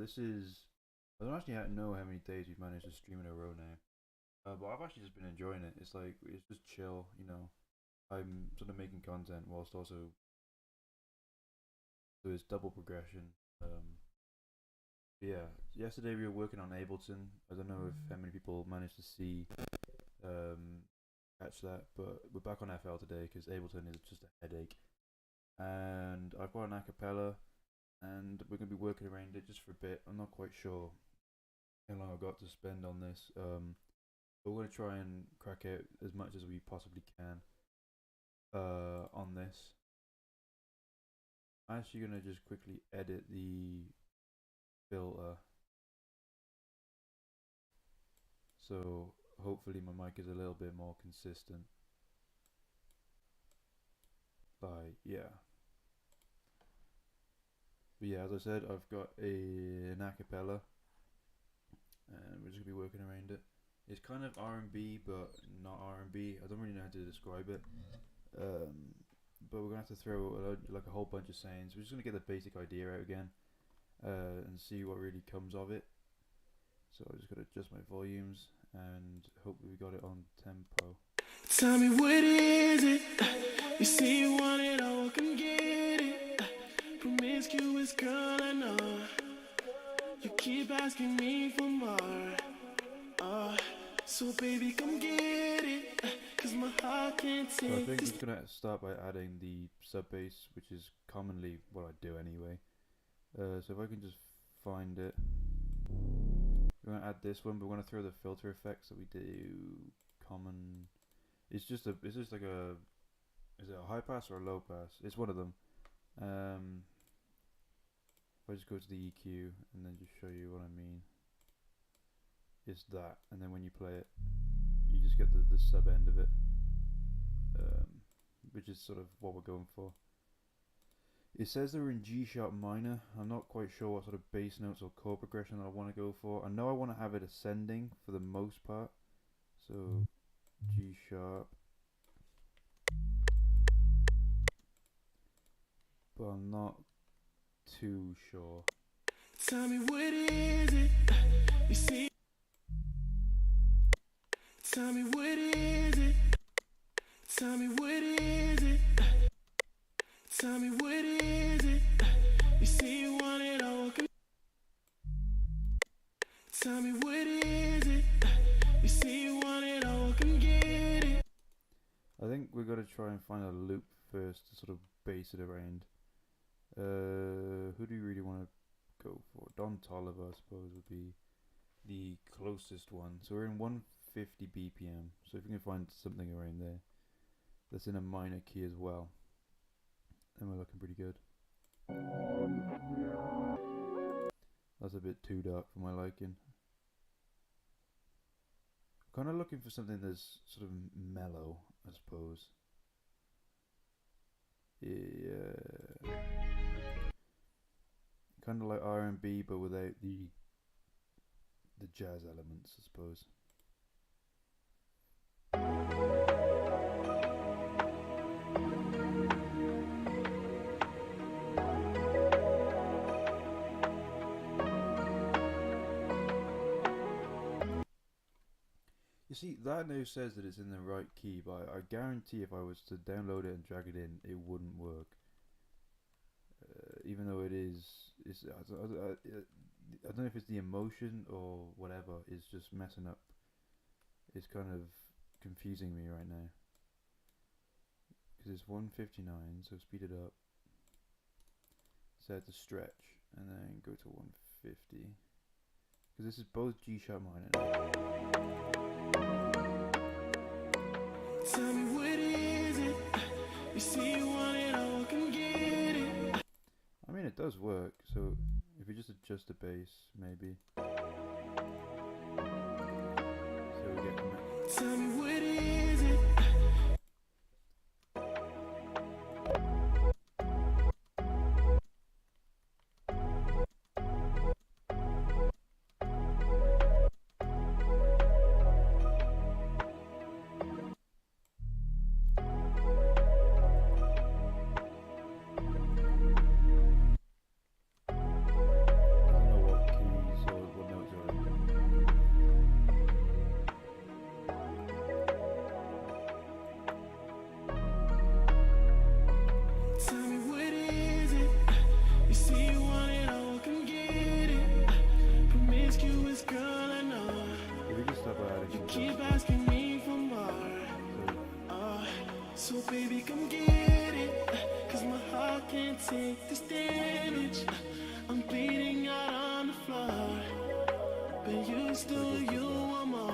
this is, I don't actually know how many days we've managed to stream in a row now. But I've actually just been enjoying it. It's like, it's just chill, you know. I'm sort of making content whilst also, so it's double progression. Yeah, yesterday we were working on Ableton. I don't know if how many people managed to see, um, catch that, but we're back on FL today because Ableton is just a headache. And I've got an acapella, and we're gonna be working around it just for a bit. I'm not quite sure how long I've got to spend on this. But we're gonna try and crack out as much as we possibly can on this. I'm actually gonna just quickly edit the filter, so hopefully my mic is a little bit more consistent. But yeah. But yeah, as I said, I've got an acapella, and we're just gonna be working around it. It's kind of R&B, but not R&B. I don't really know how to describe it. But we're gonna have to throw like a whole bunch of sounds. We're just gonna get the basic idea out again, and see what really comes of it. So I just gotta adjust my volumes and hope we got it on tempo. Tell me what is it? You say you want it all, come get it. Promiscuous girl, I know. You keep asking me for more. So baby, come get it. Cause my heart can't take So I think I'm this. just gonna start by adding the sub bass, which is commonly what I do anyway. So if I can just find it. We're gonna add this one, but we're gonna throw the filter effects that we do common. It's just like a, is it a high pass or a low pass? It's one of them. If I just go to the EQ and then just show you what I mean, it's that, and then when you play it, you just get the sub end of it, which is sort of what we're going for. It says they're in G sharp minor. I'm not quite sure what sort of bass notes or chord progression that I want to go for. I know I want to have it ascending for the most part. So G sharp. But I'm not too sure. Tell me what is it? You see? Tell me what is it? Tell me what is it? Tell me what is it? You say you want it all. Tell me what is it? You say you want it all. Come get it. I think we're gonna try and find a loop first to sort of base it around. Who do you really want to go for? Don Toliver, I suppose, would be the closest one. So we're in 150 BPM. So if you can find something around there that's in a minor key as well, then we're looking pretty good. That's a bit too dark for my liking. Kind of looking for something that's sort of mellow, I suppose. Yeah. Kind of like R&B, but without the jazz elements, I suppose. You see, that now says that it's in the right key, but I guarantee if I was to download it and drag it in, it wouldn't work. Even though it is, I don't know if it's the emotion or whatever, it's just messing up. It's kind of confusing me right now. Because it's 159, so speed it up. Set to stretch, and then go to 150. Because this is both G sharp minor. Tell me what is it? You say you want it all. Come get it. I mean, it does work, so if you just adjust the bass, maybe. So we get from it. Tell me what is it? promise to Pretty you cool one more.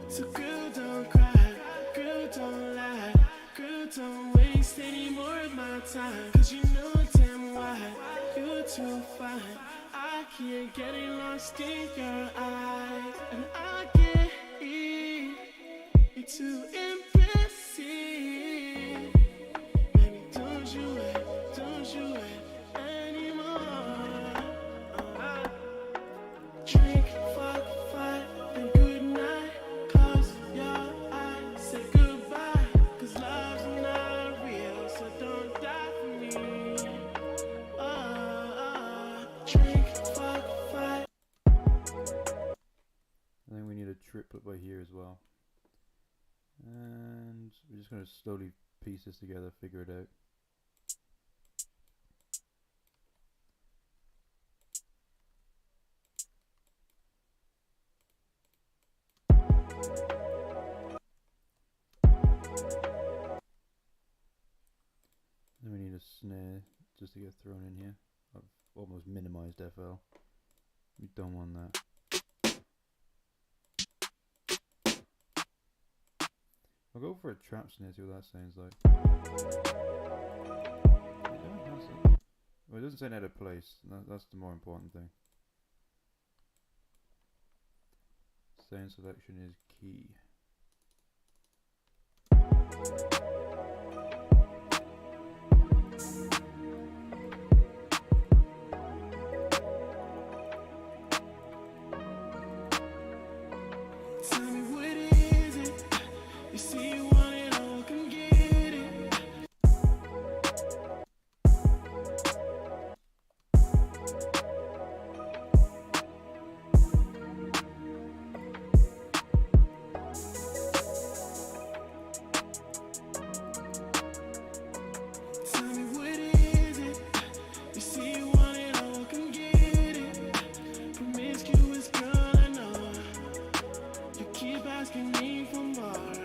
So stuff. girl, don't cry, girl, don't lie, girl, don't waste any more of my time. Cause you know damn why you're too fine. I can't get it lost in your eyes, and I can't you're too impressive. Baby, don't you wait anymore. Drink, fuck, fight, then good night. Close your eyes, say goodbye. Cause love's not real, so don't die for me. Drink, fuck, fight. I think we need a triplet by here as well. And we're just going to slowly piece this together, figure it out. Then we need a snare just to get thrown in here. I've almost minimized FL. We don't want that. I'll go for a trap snare, see what that sounds like. Yeah, that's it. Well, it doesn't sound out of place. That's the more important thing. Sound selection is key. Tell me what is it? You say you want it all, come get it. Tell me what is it? You say you want it all, come get it. Promiscuous girl, I know. You keep asking me for more.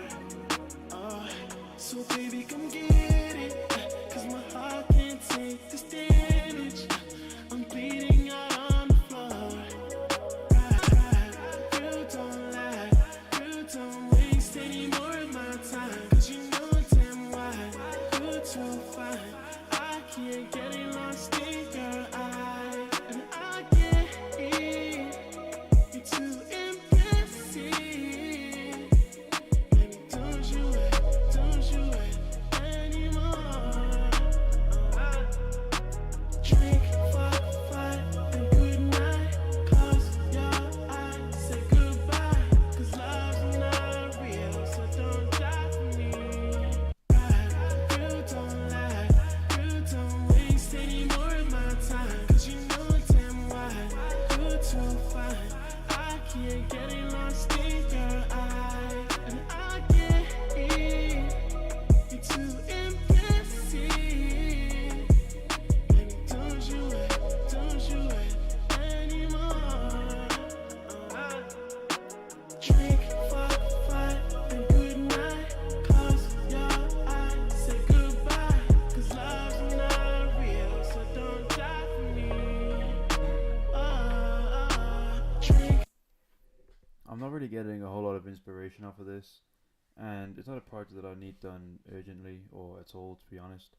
So baby, come get it. Cause my heart can't take this damage. I'm bleeding out on the floor. Girl, don't lie. Girl, don't waste any more of my time. Cause you know damn why you're too fine. I can't get it lost in your eyes, and I can't you're too impressive. Baby, don't you wait anymore. Drink, fuck, fight, then good night. Close your eyes, say goodbye. Cause love's not real, so don't die for me. Girl, don't lie, girl, don't waste any more of my time. Cause you know damn why you're too fine. I can't get it lost in your eyes, and I can't you're too impressive. Baby, don't you wait anymore. Drink, fuck, fight, then good night. Close your eyes, say goodbye. Cause love's not real, so don't die for me. Drink. I'm not really getting a whole lot of inspiration off of this, and it's not a project that I need done urgently or at all, to be honest.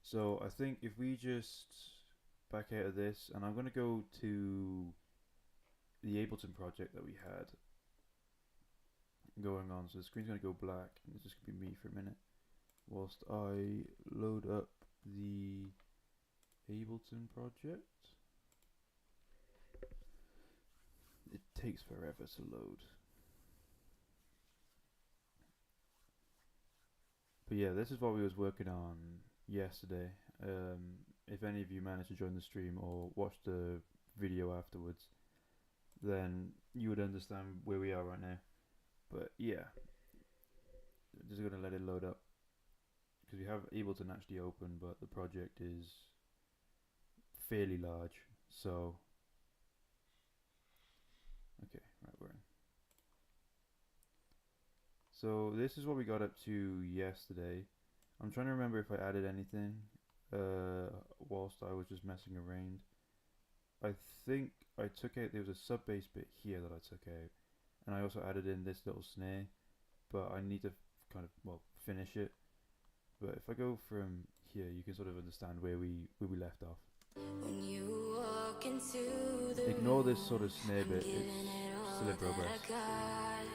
So I think if we just back out of this, and I'm going to go to the Ableton project that we had going on. So the screen's going to go black, and it's just going to be me for a minute whilst I load up the Ableton project. It takes forever to load. But yeah, this is what we was working on yesterday. If any of you managed to join the stream or watch the video afterwards, then you would understand where we are right now. But yeah, just gonna let it load up because we have Ableton actually open, but the project is fairly large. So okay, right, we're in. So this is what we got up to yesterday. I'm trying to remember if I added anything whilst I was just messing around. I think I took out, there was a sub bass bit here that I took out, and I also added in this little snare, but I need to kind of, well, finish it. But if I go from here, you can sort of understand where we left off. When you walk into the Ignore this sort of snare bit, giving it's it all still a that progress. I got.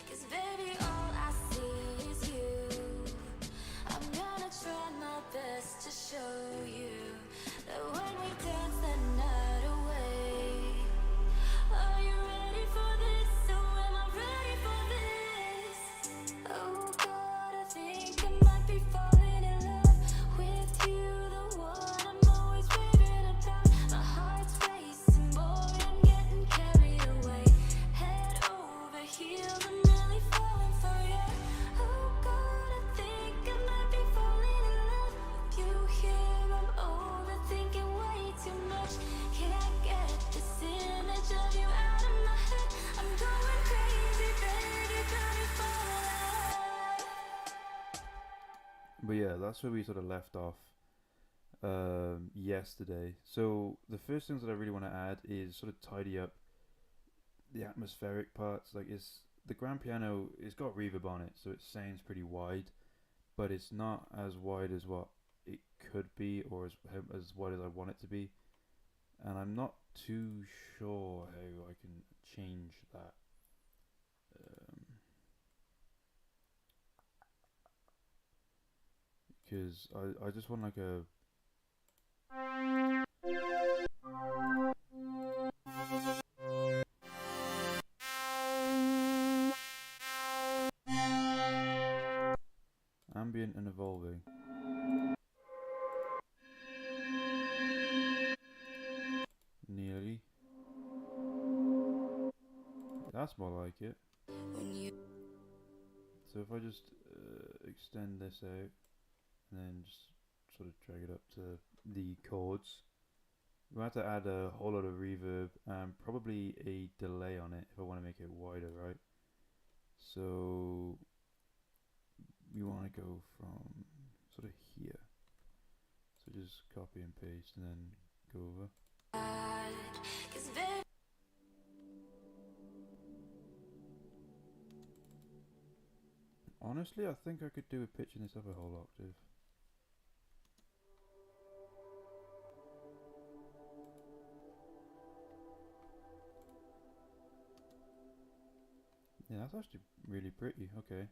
'Cause baby, all I see is you. I'm gonna try my best to show you that when we dance the night away. Are you ready for this? Or am I ready for this? Oh God, I think I might be falling in love with you, the one I'm always raving about. My heart's racing, boy, I'm getting carried away. Head over heels, I'm really falling for you. Oh God, I think I might be falling in love with you here. I'm overthinking way too much. Can't get this image of you out of my head. I'm going crazy, baby, got me falling. But yeah, that's where we sort of left off yesterday. So the first things that I really want to add is sort of tidy up the atmospheric parts. Like, it's the grand piano, it's got reverb on it, so it sounds pretty wide, but it's not as wide as what it could be, or as wide as I want it to be. And I'm not too sure how I can change that. Because I just want like a ambient and evolving. Nearly. That's more like it. So if I just extend this out and then just sort of drag it up to the chords, we have to add a whole lot of reverb and probably a delay on it if I want to make it wider, right? So we want to go from sort of here. So just copy and paste and then go over. Honestly, I think I could do with pitching this up a whole octave. Yeah, that's actually really pretty. Okay.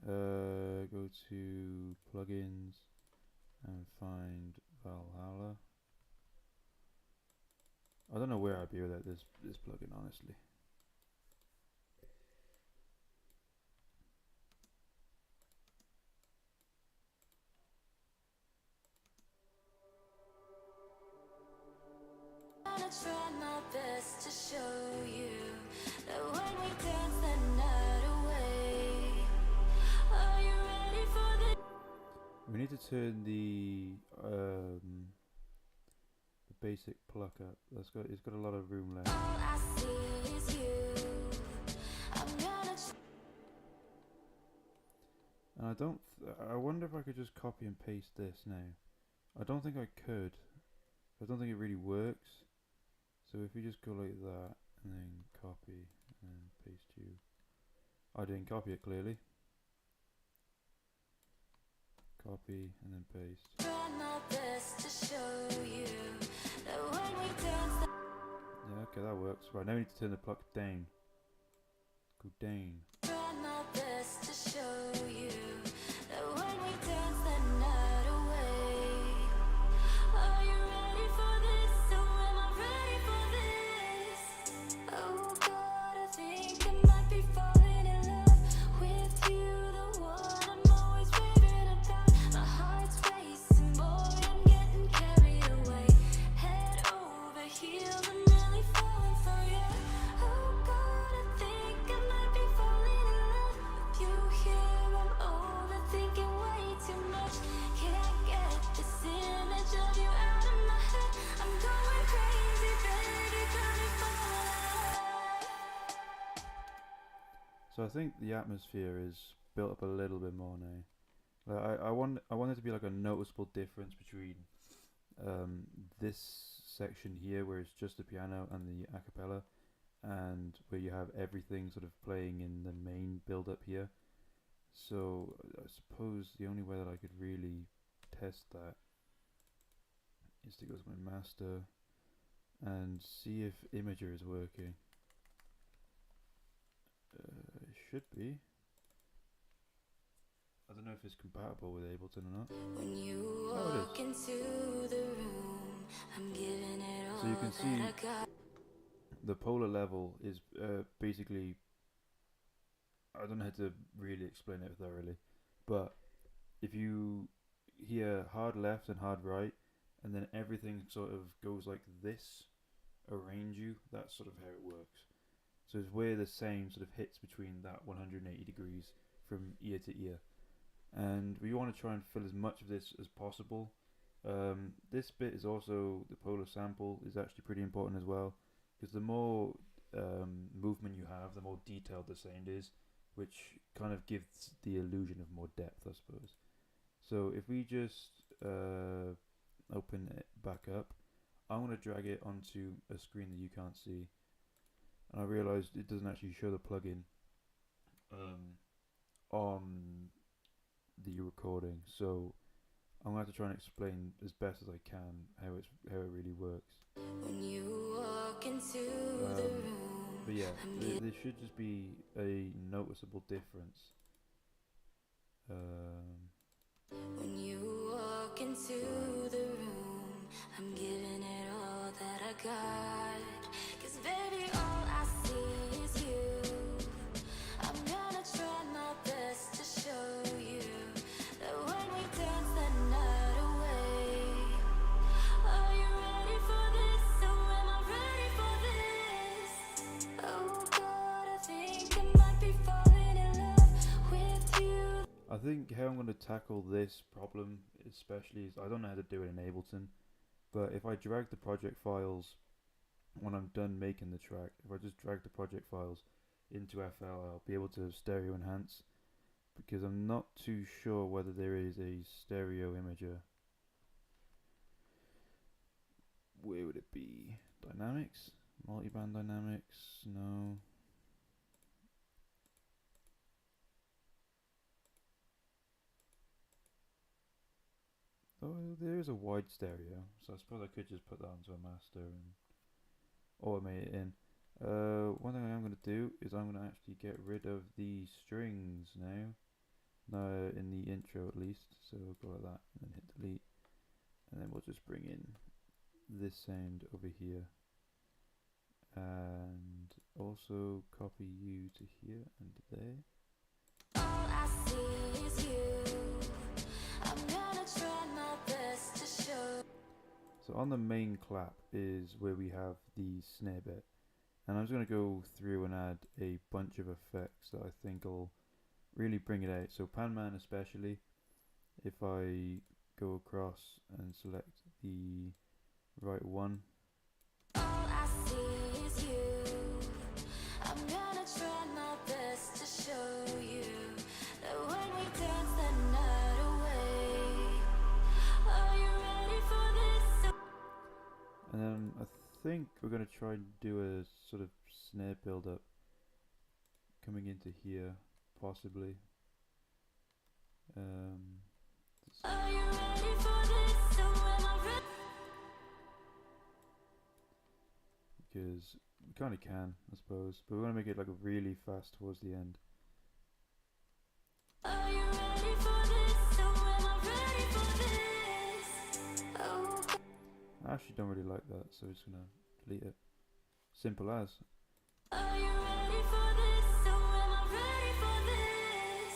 Go to plugins and find Valhalla. I don't know where I'd be without this plugin, honestly. Try my best to show you that when we dance the night away. Are you ready for this? We need to turn the basic pluck up. It's got a lot of room left. All I see is you. I'm gonna And I wonder if I could just copy and paste this now. I don't think I could. I don't think it really works. So if we just go like that and then copy and paste you. I didn't copy it clearly. Copy and then paste. try my best to show you that when we dance. Yeah, okay, that works. Right, now we need to turn the pluck down. Go down. Try my best to show you that when we dance the night away. Are you ready for this? Or am I ready for this? Oh God, I think I might be falling in love with you, the one I'm always raving about. My heart's racing, boy, I'm getting carried away. Head over heels, I'm really falling for you. Oh God, I think I might be falling in love with you here. I'm overthinking way too much. Can't get this image of you out of my head. I'm going crazy, baby, got me falling. So I think the atmosphere is built up a little bit more now. Like I want it to be like a noticeable difference between this section here where it's just the piano and the a cappella, and where you have everything sort of playing in the main build up here. So I suppose the only way that I could really test that is to go to my master and see if Imager is working. It should be. I don't know if it's compatible with Ableton or not. When you walk into the room, I'm giving it all. So you can see the polar level is basically, I don't know how to really explain it thoroughly, but if you hear hard left and hard right, and then everything sort of goes like this around you, that's sort of how it works. So it's where the same sort of hits between that 180 degrees from ear to ear. And we want to try and fill as much of this as possible. This bit is also, the polar sample is actually pretty important as well, because the more movement you have, the more detailed the sound is, which kind of gives the illusion of more depth, I suppose. So if we just open it back up, I'm going to drag it onto a screen that you can't see, and I realized it doesn't actually show the plugin on the recording, so I'm going to have to try and explain as best as I can how it really works. When you walk into the room, but yeah, there should just be a noticeable difference. When you walk into the room, I'm giving it all that I got. 'Cause baby, all I see is you. I'm gonna try my best to show you that when we dance the night away. Are you ready for this? So am I ready for this? Oh God, I think I might be falling in love with you. I think how I'm going to tackle this problem especially is, I don't know how to do it in Ableton, but if I drag the project files when I'm done making the track, if I just drag the project files into FL, I'll be able to stereo enhance, because I'm not too sure whether there is a stereo imager. Where would it be? Dynamics? Multiband dynamics? No. Oh, there is a wide stereo, so I suppose I could just put that onto a master and automate it in. One thing I am going to do is I'm going to actually get rid of the strings now, in the intro at least, so we'll go like that and then hit delete, and then we'll just bring in this sound over here, and also copy you to here and there. All I see is you. I'm gonna try my best to show. So on the main clap is where we have the snare bit, and I'm just going to go through and add a bunch of effects that I think will really bring it out. So Pan Man especially, if I go across and select the right one. All I see is you. I'm gonna try my best to show you that when we dance the night away. Are you ready for this? And then I think we're going to try and do a sort of snare build up coming into here, possibly. Are you ready for this? So am I ready? Because we kind of can, I suppose, but we're going to make it like really fast towards the end. Are you ready for this? So am I ready for this? Oh. I actually don't really like that, so I'm just going to delete it. Simple as. Are you ready for this? So am I ready for this?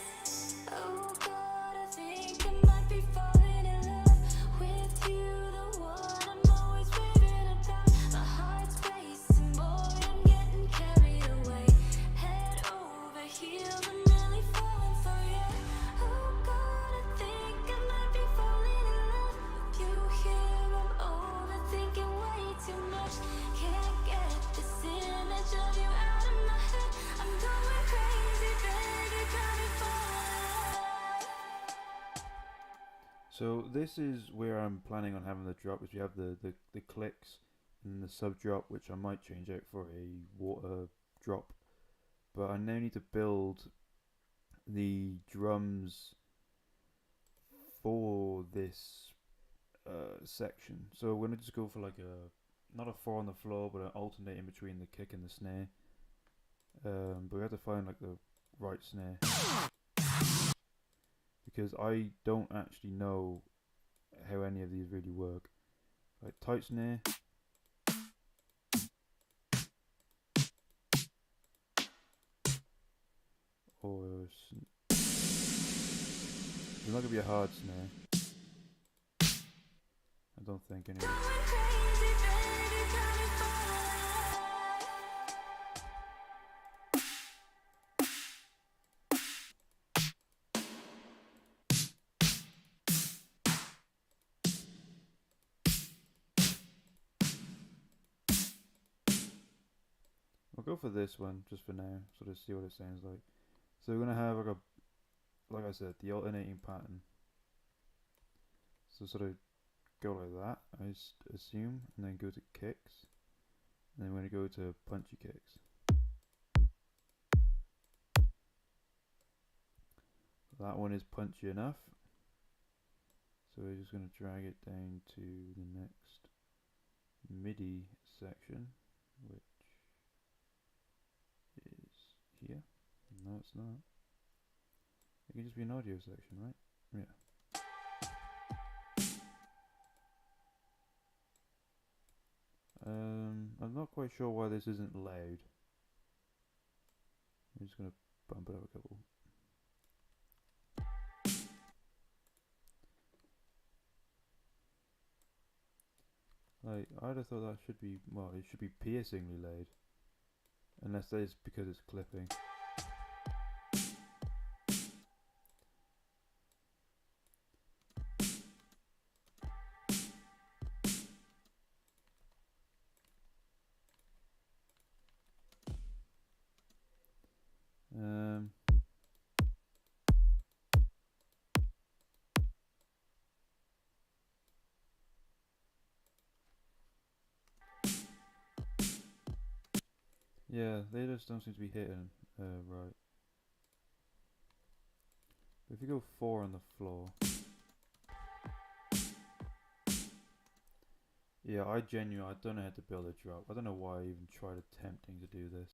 Oh God, I think I might be falling in love with you, the one I'm always raving about. My heart's racing, boy, I'm getting carried away. Head over heels, I'm really falling for you. Oh God, I think I might be falling in love with you here. I'm overthinking way too much. Can't get this image of you out of my head. I'm going crazy, baby, got me falling. So this is where I'm planning on having the drop, is we have the clicks and the sub drop, which I might change out for a water drop. But I now need to build the drums for this section. So we're gonna just go for like a, not a 4 on the floor, but an alternating between the kick and the snare. But we have to find like the right snare, because I don't actually know how any of these really work. Like tight snare, or there's not gonna be a hard snare. I don't think anyway. I'll go for this one just for now, sort of see what it sounds like. So we're gonna have like I said, the alternating pattern. So sort of go like that, I assume, and then go to kicks, and then we're gonna go to punchy kicks. That one is punchy enough, so we're just gonna drag it down to the next MIDI section, which is here. No, it's not. It can just be an audio section, right? Yeah. I'm not quite sure why this isn't loud. I'm just gonna bump it up a couple. Like, I'd have thought that should be, well, it should be piercingly loud. Unless that is because it's clipping. Um, yeah, they just don't seem to be hitting right. But if you go 4 on the floor, yeah, I don't know how to build a drop. I don't know why I even tried attempting to do this.